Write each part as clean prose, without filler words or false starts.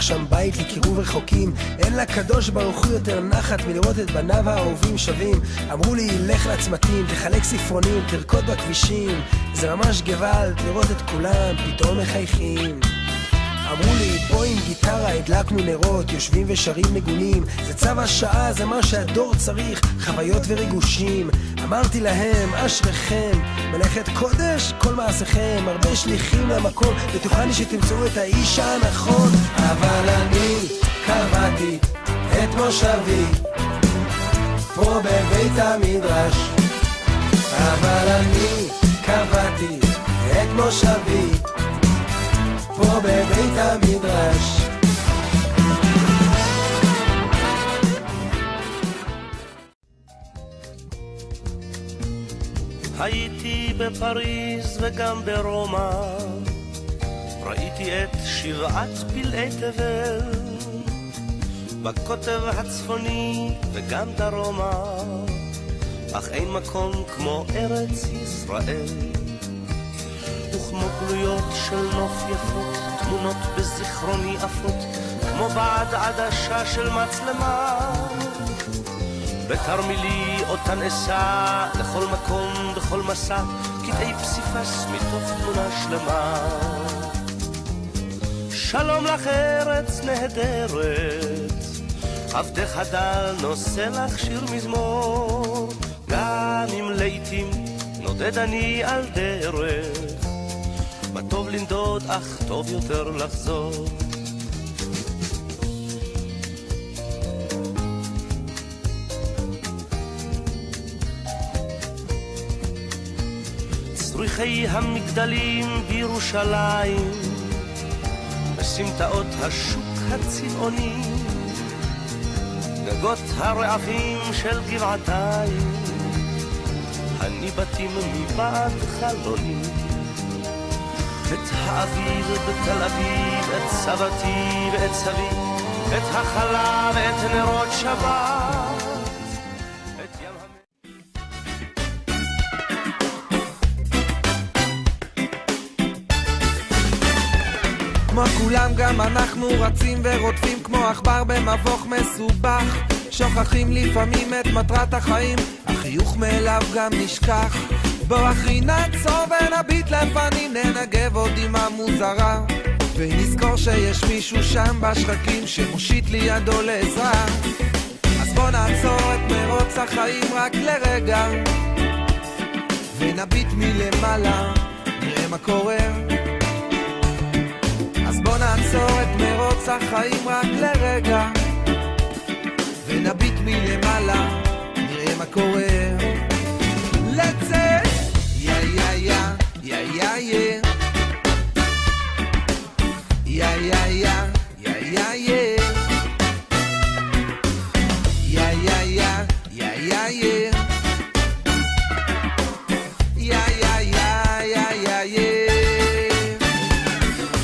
שם בית לקירוב רחוקים. אין לקדוש ברוך הוא יותר נחת מלראות את בניו האהובים שווים. אמרו לי לך לצמתים, תחלק ספרונים, תרקוד בכבישים. זה ממש גוואלד לראות את כולם פתאום מחייכים. אמרו לי בוא עם גיטרה, הדלקנו נרות, יושבים ושרים נגונים. זה צו השעה, זה מה שהדור צריך, חוויות וריגושים. אמרתי להם אשריכם, מלאכת קודש כל מעשיכם, הרבה שליחים למקום, בטוחני שתמצאו את האיש הנכון. אבל אני קבעתי את מושבי פה בבית המדרש. אבל אני קבעתי את מושבי פה בבית המדרש. הייתי בפריז וגם ברומא, ראיתי את שבעת פלאי תבל, בקוטב הצפוני וגם דרומה, אך אין מקום כמו ארץ ישראל. וכמו גלויות של נוף יפות, תמונות בזיכרוני עפות, כמו בעד עדשה של מצלמה. בתרמילי אותן אסע לכל מקום בכל מסע, קטעי פסיפס מתוך תמונה שלמה. שלום לך ארץ נהדרת, עבדך הדל נושא לך שיר מזמור, גם אם לעתים נודד אני על דרך, מה טוב לנדוד אך טוב יותר לחזור. צריכי המגדלים בירושלים, בסמטאות השוק הצבעוני, גגות הרעפים של גבעתיים, הניבטים מבעד חלוני. את האביב בתל אביב, את סבתי ואת סבי, את החלה ואת נרות שבת, את ים כמו כולם גם אנחנו רצים ורודפים כמו עכבר במבוך מסובך, שוכחים לפעמים את מטרת החיים, החיוך מאליו גם נשכח. בוא אחי נעצור ונביט לפנים, ננגב עוד דמעה מוזרה, ונזכור שיש מישהו שם בשחקים שמושיט לידו לעזרה. אז בוא נעצור את מרוץ החיים רק לרגע, ונביט מלמעלה, נראה מה קורה. אז בוא נעצור את מרוץ החיים רק לרגע, ונביט מלמעלה, נראה מה קורה. לצאת יא יא יא יא יא יא יא יא יא יא יא יא יא יא יא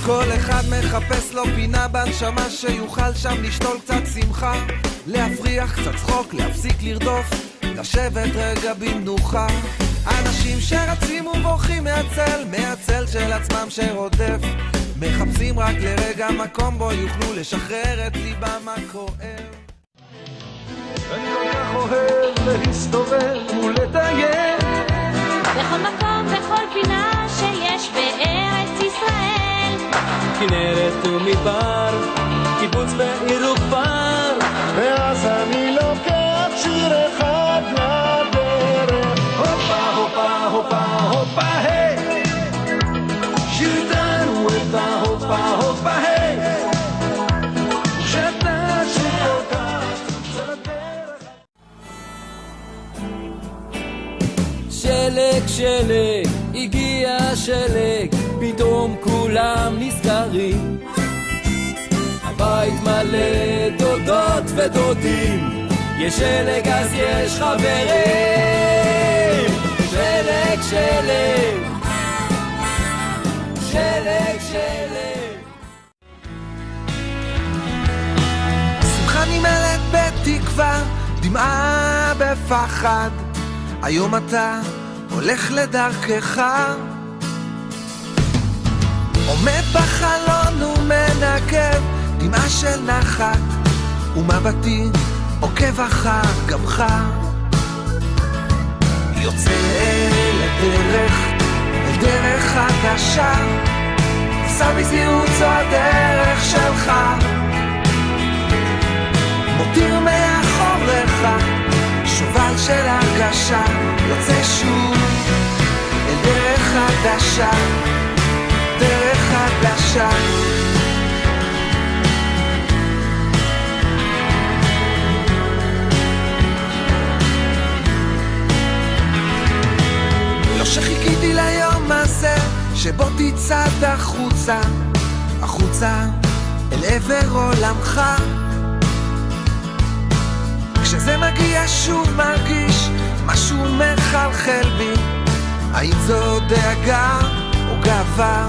כל אחד מחפש לו פינה בנשמה שיוכל שם לשתול קצת שמחה, להפריח קצת צחוק, להפסיק לרדוף, לשבת רגע במנוחה. אנשים שרצים ובורחים מהצל של עצמם שרודף, מחפשים רק לרגע מקום בו יוכלו לשחרר את ליבם הכואב. אני כל כך אוהב להסתובב ולטייל בכל מקום, בכל פינה שיש בארץ ישראל, כנרת ומדבר, קיבוץ ועיר וכפר, ואז אני לוקח שיר אחד לדרך. הופה הופה הופה הופה היי, שירתנו את ההופה הופה היי, שאתה שכל זה לדרך. שלג שלג, הגיע שלג, פתאום כולם נזכרים, הבית מלא דודות ודודים, יש שלג אז יש חברים. שלג שלג, שלג שלג. שמחה נמלאת בתקווה, דמעה בפחד, היום אתה הולך לדרכך, עומד בחלון ומנקב, דמעה של נחת ומבטי עוקב אחר גבך, יוצא לדרך, אל דרך חדשה, סע בזהירות זו הדרך שלך, מותיר מאחוריך שובל של הרגשה, יוצא שוב אל דרך חדשה, דרך חדשה. לא שחיכיתי ליום הזה שבו תצעד החוצה, החוצה אל עבר עולמך, כשזה מגיע שוב מרגיש משהו מחלחל בי, האם זו דאגה או גאווה?